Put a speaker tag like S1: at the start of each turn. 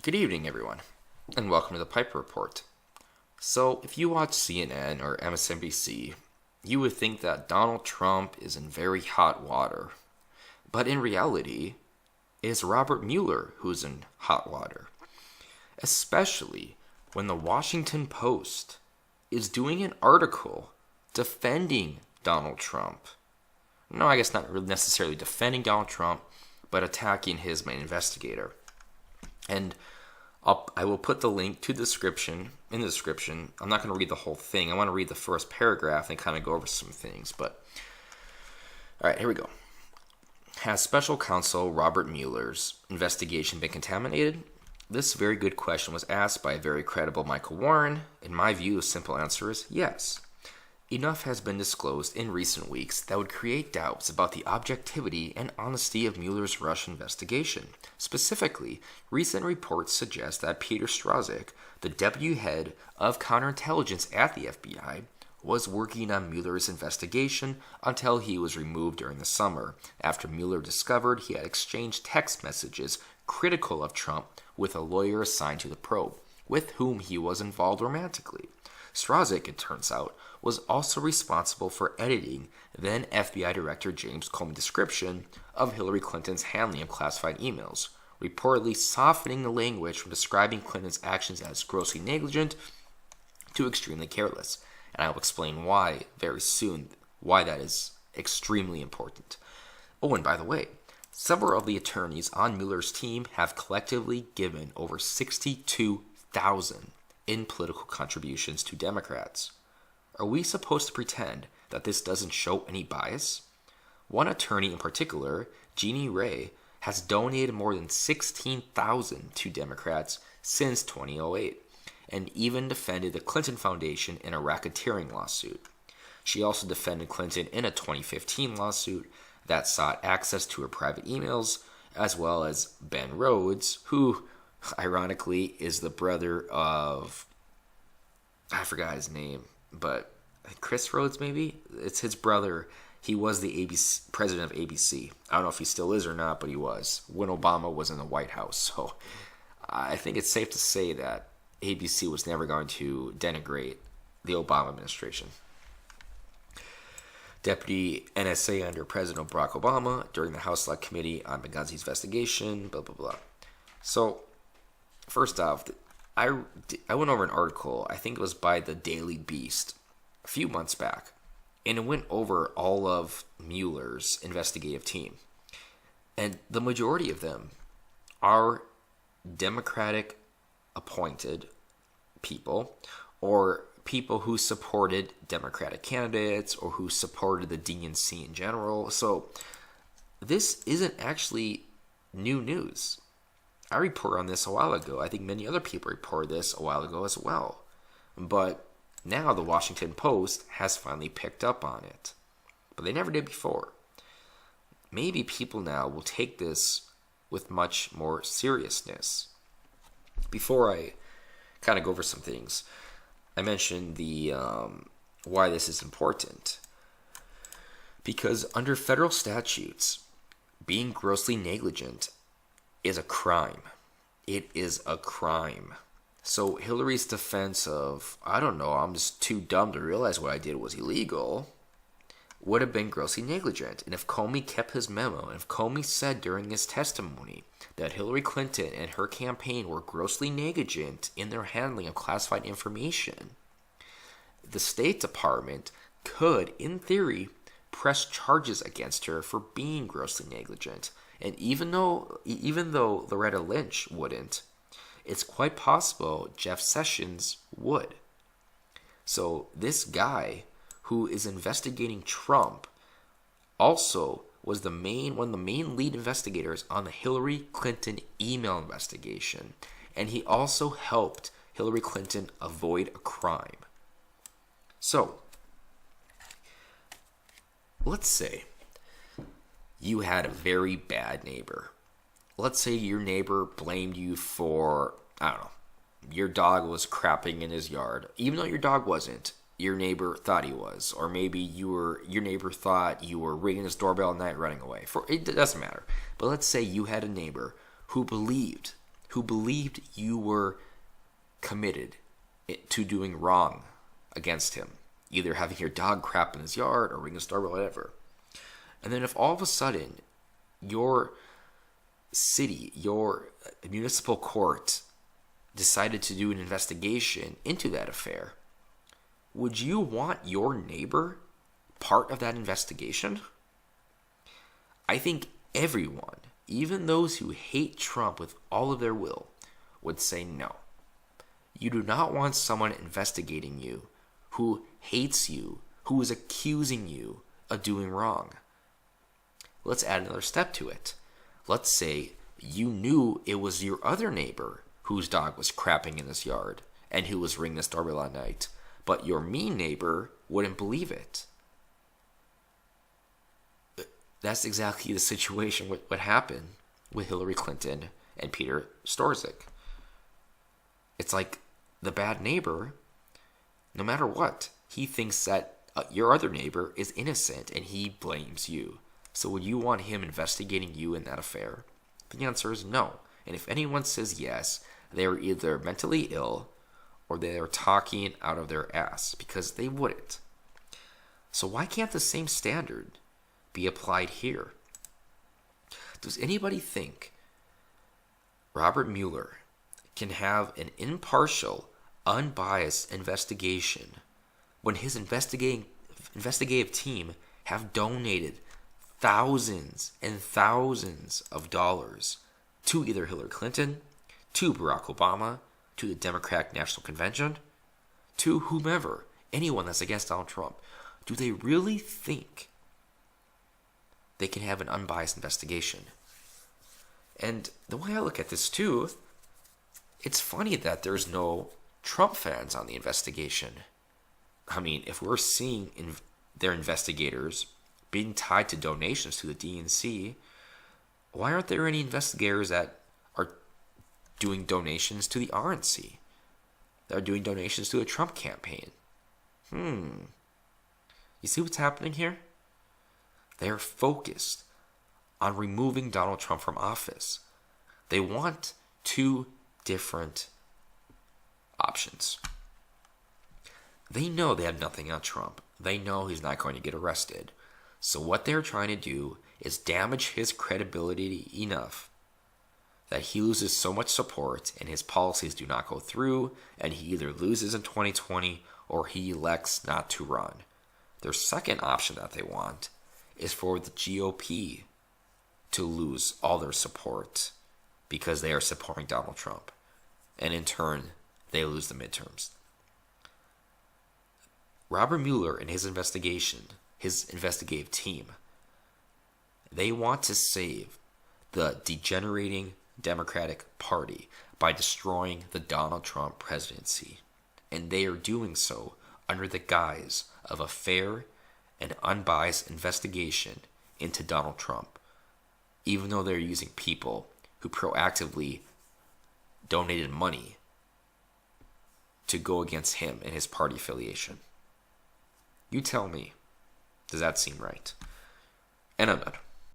S1: Good evening, everyone, and welcome to the Piper Report. So, if you watch CNN or MSNBC, you would think that Donald Trump is in very hot water. But in reality, it is Robert Mueller who's in hot water. Especially when the Washington Post is doing an article defending Donald Trump. No, I guess not really necessarily defending Donald Trump, but attacking his main investigator. And I will put the link to the description in the description. I'm not going to read the whole thing. I want to read the first paragraph and kind of go over some things. But all right, here we go. Has special counsel Robert Mueller's investigation been contaminated? This very good question was asked by a very credible Michael Warren. In my view, the simple answer is yes. Enough has been disclosed in recent weeks that would create doubts about the objectivity and honesty of Mueller's Russia investigation. Specifically, recent reports suggest that Peter Strzok, the deputy head of counterintelligence at the FBI, was working on Mueller's investigation until he was removed during the summer, after Mueller discovered he had exchanged text messages critical of Trump with a lawyer assigned to the probe, with whom he was involved romantically. Strzok, it turns out, was also responsible for editing then FBI Director James Comey's description of Hillary Clinton's handling of classified emails, reportedly softening the language from describing Clinton's actions as grossly negligent to extremely careless. And I will explain why very soon, why that is extremely important. Oh, and by the way, several of the attorneys on Mueller's team have collectively given over $62,000 in political contributions to Democrats. Are we supposed to pretend that this doesn't show any bias? One attorney in particular, Jeannie Ray, has donated more than $16,000 to Democrats since 2008, and even defended the Clinton Foundation in a racketeering lawsuit. She also defended Clinton in a 2015 lawsuit that sought access to her private emails, as well as Ben Rhodes, who, ironically, is the brother of, I forgot his name, but Chris Rhodes, maybe? It's his brother. He was the president of ABC. I don't know if he still is or not, but he was when Obama was in the White House. So I think it's safe to say that ABC was never going to denigrate the Obama administration. Deputy NSA under President Barack Obama during the House Select Committee on Benghazi's investigation, blah, blah, blah. So, first off, I went over an article, I think it was by the Daily Beast, a few months back, and it went over all of Mueller's investigative team. And the majority of them are Democratic appointed people, or people who supported Democratic candidates, or who supported the DNC in general. So this isn't actually new news. I reported on this a while ago. I think many other people reported this a while ago as well. But now the Washington Post has finally picked up on it. But they never did before. Maybe people now will take this with much more seriousness. Before I kind of go over some things, I mentioned the why this is important. Because under federal statutes, being grossly negligent is a crime. It is a crime. So Hillary's defense of, I don't know, I'm just too dumb to realize what I did was illegal, would have been grossly negligent. And if Comey kept his memo, and if Comey said during his testimony that Hillary Clinton and her campaign were grossly negligent in their handling of classified information, the State Department could, in theory, press charges against her for being grossly negligent. And even though Loretta Lynch wouldn't, it's quite possible Jeff Sessions would. So this guy who is investigating Trump also was one of the main lead investigators on the Hillary Clinton email investigation. And he also helped Hillary Clinton avoid a crime. So, let's say you had a very bad neighbor. Let's say your neighbor blamed you for, I don't know, your dog was crapping in his yard. Even though your dog wasn't, your neighbor thought he was. Or maybe your neighbor thought you were ringing his doorbell at night running away. It doesn't matter. But let's say you had a neighbor who believed who believed you were committed to doing wrong against him, either having your dog crap in his yard or ringing a doorbell, whatever. And then if all of a sudden your city, your municipal court decided to do an investigation into that affair, would you want your neighbor part of that investigation? I think everyone, even those who hate Trump with all of their will, would say no. You do not want someone investigating you who hates you, who is accusing you of doing wrong. Let's add another step to it. Let's say you knew it was your other neighbor whose dog was crapping in his yard and who was ringing the doorbell at night, but your mean neighbor wouldn't believe it. That's exactly the situation with what happened with Hillary Clinton and Peter Storzik. It's like the bad neighbor, no matter what, he thinks that your other neighbor is innocent and he blames you. So would you want him investigating you in that affair? The answer is no. And if anyone says yes, they are either mentally ill or they are talking out of their ass, because they wouldn't. So why can't the same standard be applied here? Does anybody think Robert Mueller can have an impartial, unbiased investigation when his investigative team have donated thousands and thousands of dollars to either Hillary Clinton, to Barack Obama, to the Democratic National Convention, to whomever, anyone that's against Donald Trump? Do they really think they can have an unbiased investigation? And the way I look at this too, it's funny that there's no Trump fans on the investigation. I mean, if we're seeing their investigators being tied to donations to the DNC, why aren't there any investigators that are doing donations to the RNC? That are doing donations to the Trump campaign? You see what's happening here? They're focused on removing Donald Trump from office. They want two different options. They know they have nothing on Trump. They know he's not going to get arrested. So what they're trying to do is damage his credibility enough that he loses so much support and his policies do not go through, and he either loses in 2020 or he elects not to run. Their second option that they want is for the GOP to lose all their support because they are supporting Donald Trump. And in turn, they lose the midterms. Robert Mueller and his investigation, his investigative team, they want to save the degenerating Democratic Party by destroying the Donald Trump presidency. And they are doing so under the guise of a fair and unbiased investigation into Donald Trump, even though they're using people who proactively donated money to go against him and his party affiliation. You tell me, does that seem right? And I'm done.